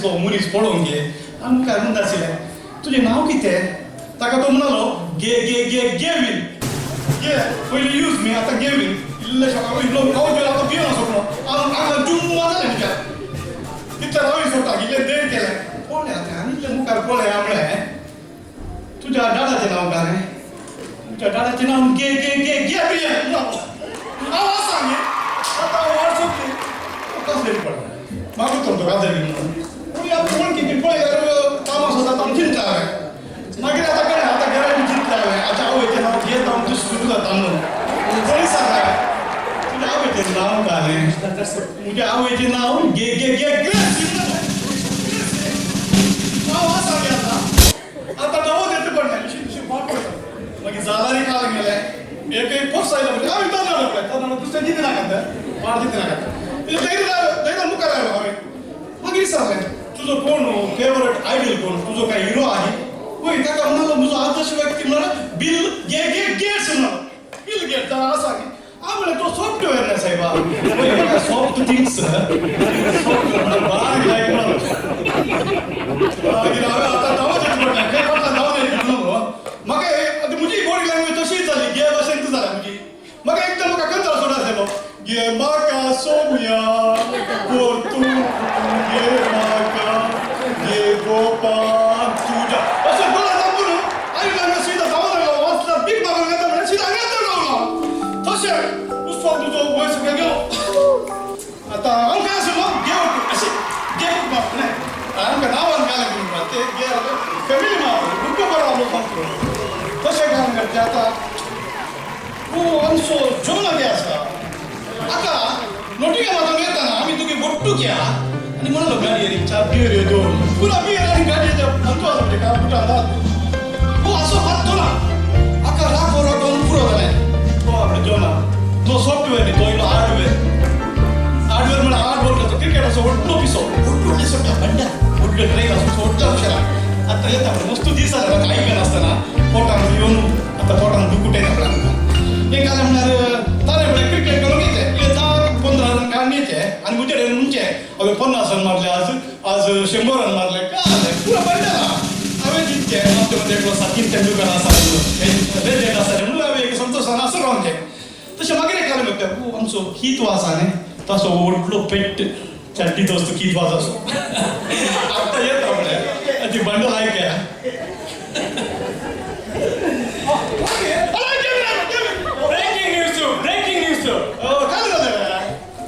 दिसलो मुनीस पळोवंक गे आमकां म्हणटा आशिल्लें तुजें नांव कितें ताका तो म्हणलो गे गे गे गेवीन गे पयलीं यूज मी आतां गेवीन इल्लेशें इल्लो गांव गेलो आतां भियोन सोडलो हांव जुम्मा जालें तुज्या कितें रावी सोडटा इल्लें देड केलें पळय आतां आनी इल्लें मुखार पळय आमळें तुज्या डाडाचें नांव काय तुज्या डाडाचें नांव गे गे गे गेब्रियल हांव आसा न्ही आतां वॉट्सअप कसलें पळय म्हाका तो गाजर म्हणून पूण आतां वळखीची पळय कामां सोदा आतां चिंतता हांवें मागीर आतां कळ्ळें आतां गॅरंटी चिंतता हांवें आतां आवयचें नांव घेत हांव तूं सुरू जाता म्हणून कोणी सांगता तुज्या आवयचें नांव काय म्हज्या आवयचें नांव गे गे गे ग्रेस हांव आसा गे आतां आतां नवो देत पडलें अशी वाट पडटा मागीर जालारी काल गेलें एक पोस्ट आयलो म्हणजे हांवें तांदूळ पळय तांदूळ दुसरें दितें नाका वाट दितें नाका धैर्य मुखार आयलो हांवें मागीर विचारलें तुजो कोण फेवरेट आयडल कोण तुजो काय हिरो आहे पळय ताका म्हणलो म्हजो आदर्श व्यक्ती म्हणल्यार बिल गेट्स म्हणलो बिल गेट्स आसा न्ही हांव म्हणलें तो सॉफ्टवेअर न्ही सायबा सॉफ्ट थिंग्स बारीक लायक म्हणलो मागीर हांवें आतां नांव घेतलें पडलें खंय पडटा नांव घेतलें म्हणलो म्हाका आतां म्हजी बॉडी लँग्वेज तशीच जाली गे भाशेन जाल्या म्हजी म्हाका एकदम म्हाका कंत्राट सोडा गे म्हाका सोम्या गोतू गे म्हाका गे गोपाल तुज्या अशें बोला म्हणून आयल्यान सीदा जावं लागलो वाचला बीक मारून येता म्हणल्यार सीदा येता गावलो तशें उसपाक तुजो वयस गेलो आतां हांव काय आशिल्लो गे अशें गे न्हय आमकां नांवान घालें म्हणून ते गे फॅमिली मा बुको बरो आसलो सांगतो तशें घालून घालचें आतां तूं आमचो जेवणा गे आसा आतां नोटिका म्हाका मेळटाना आमी तुगे बोट्टू घ्या आनी म्हणलो गाडयेर च्या बियर दोन पुरा बियर आनी गाडयेच्या अंतू आसा म्हणजे काय पुटा तूं असो हात ना आका राखो राखोन पुरो जालें तो आपल्या जेवणा तो सॉफ्टवेअर न्ही तो इल्लो हार्डवेअर म्हणल्यार हार्डवर्क क्रिकेट असो व्हडलो पिसो व्हडलो सोडटा बड्डा व्हडलो ट्रेन असो सोडटा हुशार आतां येता मस्त दीस जाले म्हाका आयकन आसतना पोटान येवन आतां पोटान दुकुटें लागला एक जालें म्हणल्यार तारे म्हळ्यार क्रिकेट करून येते 10-15 रन काडून येते आनी मुजे कडेन म्हणचे हांवें 50 रन मारले आज 100 रन मारले काय जालें पुरो बरें जाला हांवें जितचे आमचे मध्ये एकलो सचिन तेंडुलकर आसा लेजंड आसा म्हणून हांवें एक संतोशान असो रावंचे तशें मागीर एक जालें म्हणटा आमचो कितवा आसा न्ही तसो व्हडलो पेट चड्डी दोस्त कितवाच असो आतां येता म्हणल्यार ती बंडल आयक्या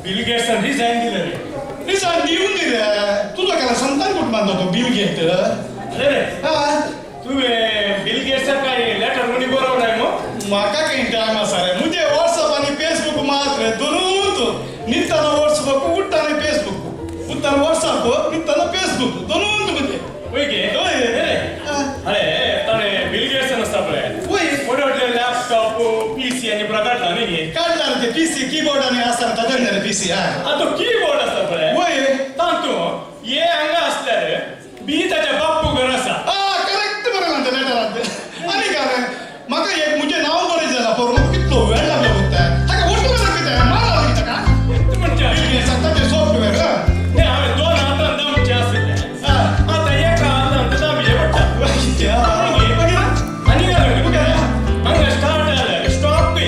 बिल गेट्स रिजाइन दिले रिजाइन दिवन दिले तुझा केला संतान कुठ मानतो तो बिल गेट अरे तू बिल गेट्स काय लेटर मुनी बरोवनाय मो म्हाका काही टाइम आसा रे मुझे व्हाट्सअप आणि फेसबुक मात्र दोनूच नित्ताना व्हाट्सअप उठताना फेसबुक उठताना व्हाट्सअप नित्ताना फेसबुक दोनूच म्हणजे ओय गे ओय अरे ताणे बिल गेट्स नसता पळय ओय मोठे लॅपटॉप पीसी आणि प्रकारला नाही काढला ते पीसी कीबोर्ड आणि असतात ताजेर पीसी हा तो कीबोर्ड असता पळय ओय तांतू ये हांगा असल्यार बी ताच्या बाप्पू घर आसा करेक्ट बरं म्हणता लेटरांत आनी काय म्हाका एक मुझे नांव बरें जाला पर म्हाका कितलो वेळ लागलो बघता ताका वस्तू बरें कितें मारला ताका म्हणजे सांगता ते सॉफ्टवेअर नाही हांवें 2 हातान दामचे आसले आतां एका हातान दामचे पडटा आनी काय हांगा स्टार्ट जालें स्टॉप पे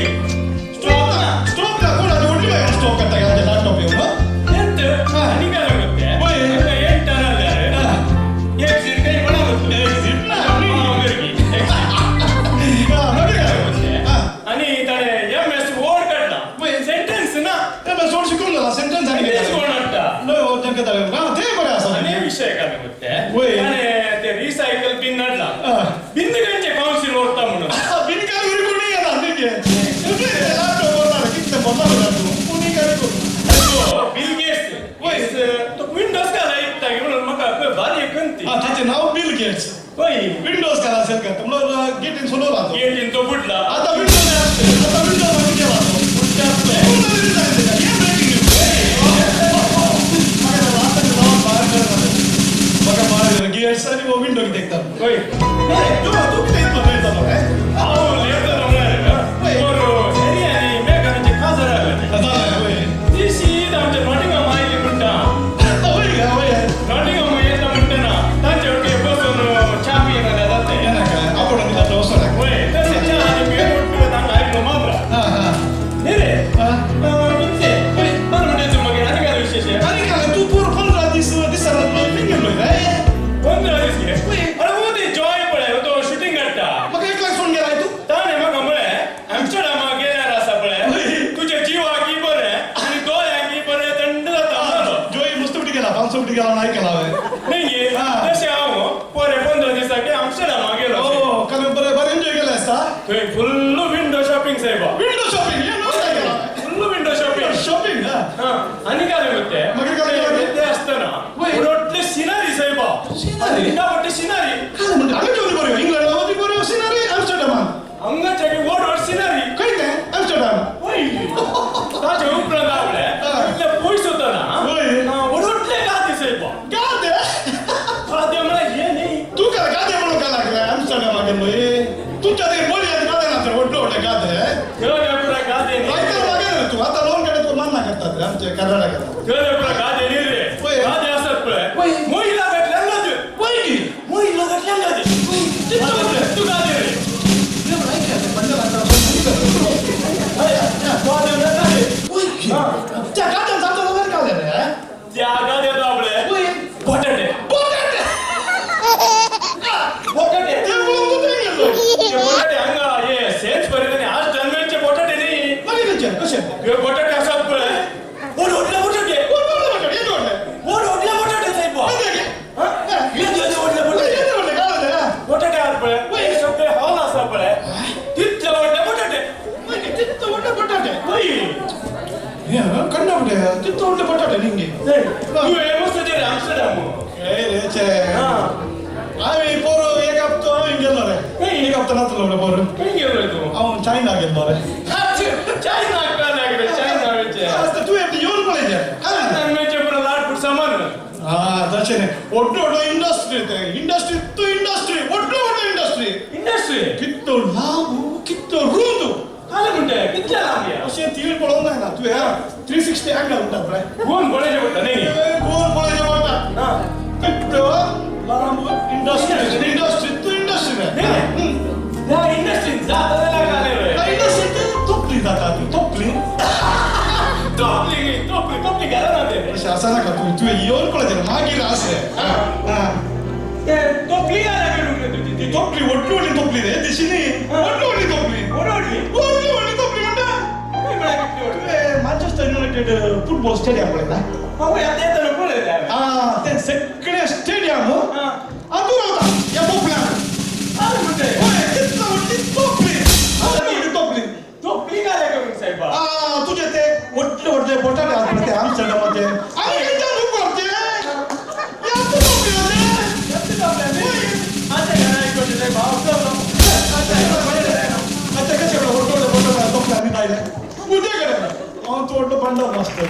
स्टॉप दा कोण आनी व्हडली बाय स्टॉप करता गेला लॅपटॉप येवन ಎಂತ ಅನಿಗಾಲ ಗೊತ್ತೆ ಹಂಗ ಎಂಟರ ಎಕ್ಸಿಟ್ ಕೈ ಮಾಡಾಗುತ್ತೆ ಎಕ್ಸಿಟ್ आणि ताणे एमएस वर्ड काढला सेंटेन्स ना एमएस वर्ड शिकवलं सेंटेन्स आणि कोण वाटता लय हो त्यांना ते बरे असं आणि विषय काय होते होय आणि ते रिसायकल बिन नडला बिंदकांचे काउन्सिल ओरता म्हणून बिनकाल घरी कोणी येणार नाही के लॅपटॉप वरणार किती बोलणार तू कोणी काय करू बिल गेट्स होय तो विंडोज का लाईट टाकी म्हणून मका भारी कंती त्याचे नाव बिल गेट्स होय विंडोज करा असेल का तुम्हाला गेट इन सोडव राहतो गेट इन तो बुडला आता विंडोज मध्ये केला तो पुढच्या गेट्स आणि विंडो देखतात होय तू किती येतो काय ती सीधा आमच्या नॉटिंगहॅम आयली म्हणटा होय नॉटिंगहॅम येता गेला नाही केला होय. नाही हा. तसे आहो पोरे 15 दिवसाचे आमस्टरडाम गेलो हो काल बरं एन्जॉय केलं असता थंय फुल्ल विंडो शॉपिंग साहेबा विंडो शॉपिंग हे नव्हतं केला फुल्ल विंडो शॉपिंग शॉपिंग हा हा आणि काय म्हणते मग काय झालं? ते असताना वय. रोटले सिनारी साहेबा सिनारी? इंडापट्टी सिनारी काय म्हणते आम्ही जेवली बरं इंग्लंडला होती बरं सिनारी एम्स्टरडॅम अंगाच्या की वोट सिनारी काही नाही एम्स्टरडॅम वय ताजे उपरांत आपले हा. इतले पयस होता ना वय. रोटले गादी साहेबा गादे गादी मला हे नाही तू काय गादे म्हणून काय लागला एम्स्टरडॅम गेलोय तुमच्या ते बोली गादे ना तर ओढलं ओढलं गादे देवल्या पुरा गादी रायकर मागे तू आता लोन कडे तू मान्य करतात रे आमच्या कर्नाटकात देवल्या पुरा गादी नाही रे वय. गादी असतात वय. पळय मोहिला भेटल्या ना ते वय की मोहिला भेटल्या ना ते तू गादी रे गादी गादी त्या गाड्या जातो वगैरे का रे त्या गादी आपले वय बटाटे बोटाटे बटाटे ते बोलून तू ते गेलो ते बटाटे अंगा हे सेन्स परिणामी आज टर्मेलचे बटाटे नाही मागे कसे हे बटाटे असतात पळय ओढले बटाटे ओढले बटाटे साहेब ओढले बटाटे बटाटे आत पळय सगळे हॉल असा पळय तिथले ओढले बटाटे बटाटे निघे तू हे मस्त ते आमस्टरडॅम आम्ही पोरं एक हप्तो आम्ही गेलो रे एक हप्ता नाचलो पोरं काय गेलोय तू ಅವನು ಚೈನಾ ಗೆಲ್ಬಾರೆ चायना काय चायना वेचे तू येऊन पडायचे चायना वेचे पुरा लाट फुट सामान हा दर्शने ಒಟ್ಟು ಇಂಡಸ್ಟ್ರಿ ಇದೆ ಇಂಡಸ್ಟ್ರಿ ತು ಇಂಡಸ್ಟ್ರಿ ಒಟ್ಟು ಇಂಡಸ್ಟ್री इंडस्ट्री कित्तो लाभ कित्तो रूंद काय म्हणते किती लांब आहे असे तीळ पळवून नाही ना तू या 360 अँगल म्हणतात रे कोण बोलायचे बोलता नाही गोल पळायचे म्हणतात हा कित्तो लाभ इंडस्ट्री तू इंडस्ट्री नाही या इंडस्ट्री जाताना काय रे इंडस्ट्री तोपली जातात तोपली टोपली घाला ना ते असं नका तू येऊन पळायचे मागील असे ते टोपली घाला करून तुझी ती तोपली ಒಟ್ಟು तोपली रे दिशीने ಒಟ್ಟು तोपली ओरडली ಒಟ್ಟು तोपली म्हणता काय म्हणा किती मॅन्चेस्टर युनायटेड फुटबॉल स्टेडियम पळयला हो आता येताना बोलायला हा ते सगळे स्टेडियम हा अधूर होता या तोपल्या काय म्हणते होय कितना मोठी तोपली तोपली टोपली घाला करून साहेब तुझे ते ಒಟ್ಲೆ ಬಟಾಟೆ ಹಾಕ್ಬಿಡುತ್ತೆ ಆಮ್ಸ್ಟರ್ಡಮ್ ಮತ್ತೆ ಅಲ್ಲಿ ಜಾನು ಕೊಡ್ತೆ ಯಾಕೆ ತೋಪಲಿ ಮತ್ತೆ ಕಚೆ ಹೊರಟೋಡೆ ಬಟಾಟೆ ತೋಪಲಿ ಅನಿತಾ ಇದೆ ಮುದ್ದೆ ಕಡೆ ಅವನು ತೋಟ ಬಂಡ ಮಸ್ತ್